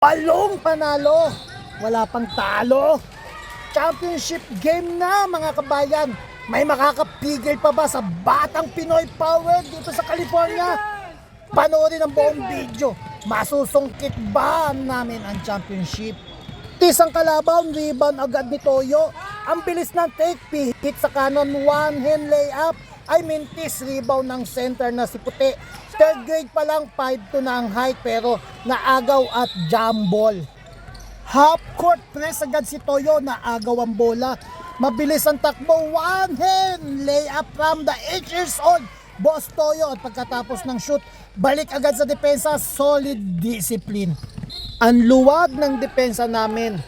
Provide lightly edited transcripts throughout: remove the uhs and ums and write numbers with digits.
Palong panalo, wala pang talo. Championship game na mga kabayan. May makakapigil pa ba sa batang Pinoy Power dito sa California? Panoorin ang buong video. Masusungkit ba namin ang championship? Tisang kalaban, rebound agad ni Toyo. Ang bilis ng take, hit sa kanon, one hand layup. Ay mintis, rebound ng center na si Puti. Third grade pa lang, 5'2" na ang height pero naagaw at jam ball. Half court press agad si Toyo, naagaw ang bola. Mabilis ang takbo, one hand layup from the 8 years old Boss Toyo, at pagkatapos ng shoot, balik agad sa depensa, solid discipline. Ang luwag ng depensa namin.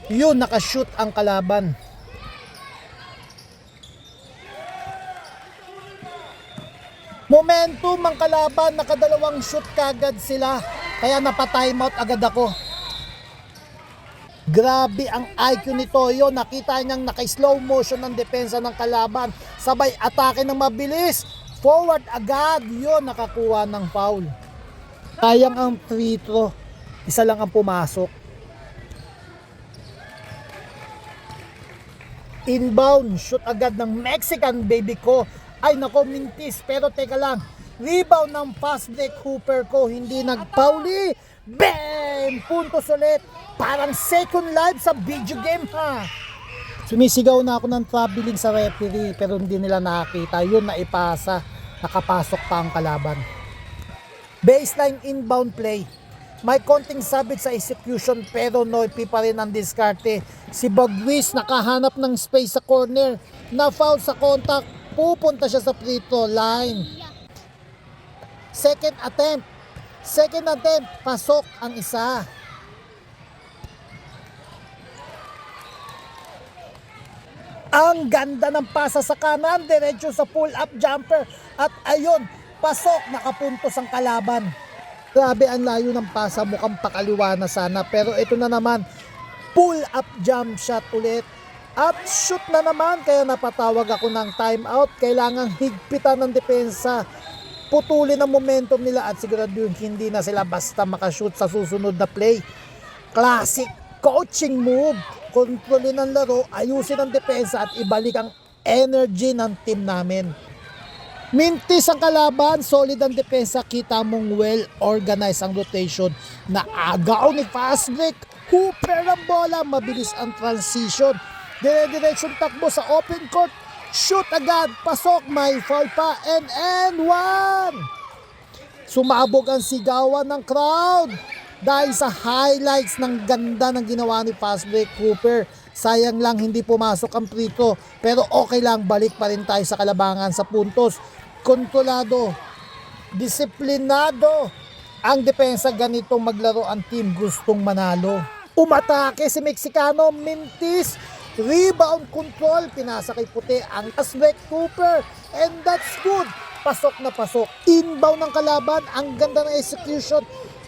Yun, nakashoot ang kalaban. Momentum ang kalaban, nakadalawang shoot kagad sila, kaya napa-timeout agad ako. Grabe ang IQ ni Toyo, nakita niyang naka-slow motion ang depensa ng kalaban, sabay atake ng mabilis, forward agad, yun, nakakuha ng foul. Sayang ang free throw, isa lang ang pumasok. Inbound, shoot agad ng Mexican baby ko. Ay nako, mintis, pero teka lang. Rebound ng fast break Hooper ko, hindi nagpauli. Bang! Puntos ulit. Parang second life sa video game ha. Sumisigaw na ako ng traveling sa referee pero hindi nila nakakita. Yun, naipasa. Nakapasok pa ang kalaban. Baseline inbound play. May konting sabit sa execution pero noipi pa rin ang diskarte. Si Bagwis nakahanap ng space sa corner. Na foul sa contact. Pupunta siya sa free throw line. Second attempt, pasok ang isa. Ang ganda ng pasa sa kanan, diretso sa pull-up jumper. At ayun, pasok, nakapuntos ang kalaban. Grabe ang layo ng pasa, mukhang pakaliwa na sana. Pero ito na naman, pull-up jump shot ulit. At shoot na naman, kaya napatawag ako ng timeout. Kailangang higpitan ng depensa. Putulin ang momentum nila at siguraduhin hindi na sila basta makashoot sa susunod na play. Classic coaching move. Kontrolin ang laro, ayusin ang depensa at ibalik ang energy ng team namin. Mintis ang kalaban, solid ang depensa, kita mong well-organized ang rotation. Naagaw ni fast break, Hooper ang bola, mabilis ang transition. Dire-diretsyon takbo sa open court, shoot agad, pasok, may foul pa, and one! Sumabog ang sigawan ng crowd dahil sa highlights ng ganda ng ginawa ni fast break Hooper. Sayang lang hindi pumasok ang free throw, pero okay lang, balik pa rin tayo sa kalabangan sa puntos. Kontrolado, disiplinado ang depensa, ganitong maglaro ang team gustong manalo. Umatake si Mexicano, mintis, rebound control, pinasa kay Puti ang fast break Hooper, and that's good. Pasok na pasok. Inbound ng kalaban, ang ganda ng execution.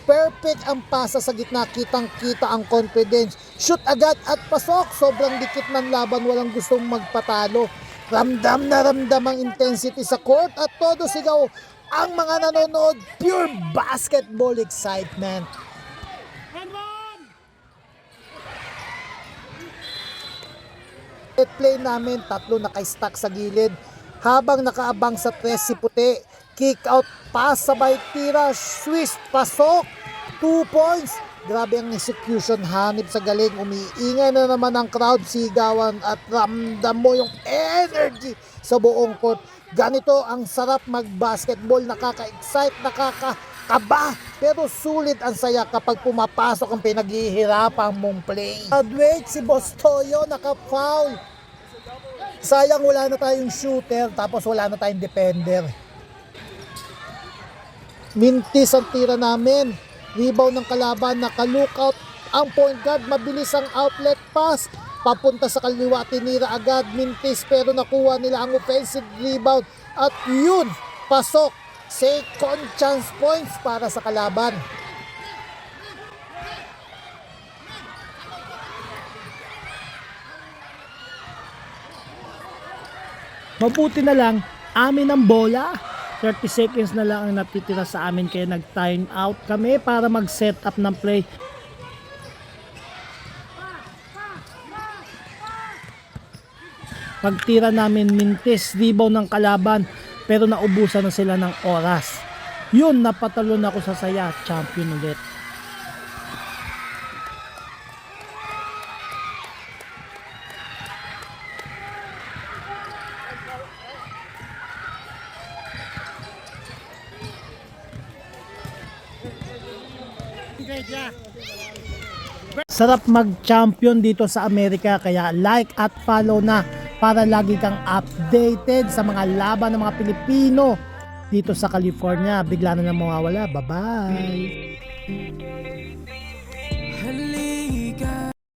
Perfect ang pasa sa gitna, kitang-kita ang confidence. Shoot agad at pasok. Sobrang dikit ng laban, walang gustong magpatalo. Ramdam na ramdam ang intensity sa court at todo sigaw ang mga nanonood. Pure basketball excitement. Play namin, tatlo naka-stack sa gilid. Habang nakaabang sa tres si Puti, kick out, pass, sabay tira, Swiss, pasok, 2 points. Grabe ang execution, hanip sa galing, umiingay na naman ang crowd, sigawan at ramdam mo yung energy sa buong court. Ganito ang sarap mag-basketball, nakaka-excite, nakakakaba, pero sulit ang saya kapag pumapasok ang pinaghihirapan mong play. Graduate si Boss Toyo, naka-foul. Sayang wala na tayong shooter, tapos wala na tayong defender. Mintis ang tira namin. Rebound ng kalaban, naka-lookout ang point guard, mabilis ang outlet pass. Papunta sa kaliwa, tinira agad, mintis, pero nakuha nila ang offensive rebound. At yun, pasok. Second chance points para sa kalaban. Mabuti na lang, amin ang bola. 30 seconds na lang ang natitira sa amin kaya nag-time out kami para mag-set up ng play. Pagtira namin mintis, rebound ng kalaban pero naubusan na sila ng oras. Yun, napatalon ako sa saya, champion ulit. Sarap mag-champion dito sa Amerika kaya like at follow na para lagi kang updated sa mga laban ng mga Pilipino dito sa California. Bigla na lang mawawala. Bye-bye!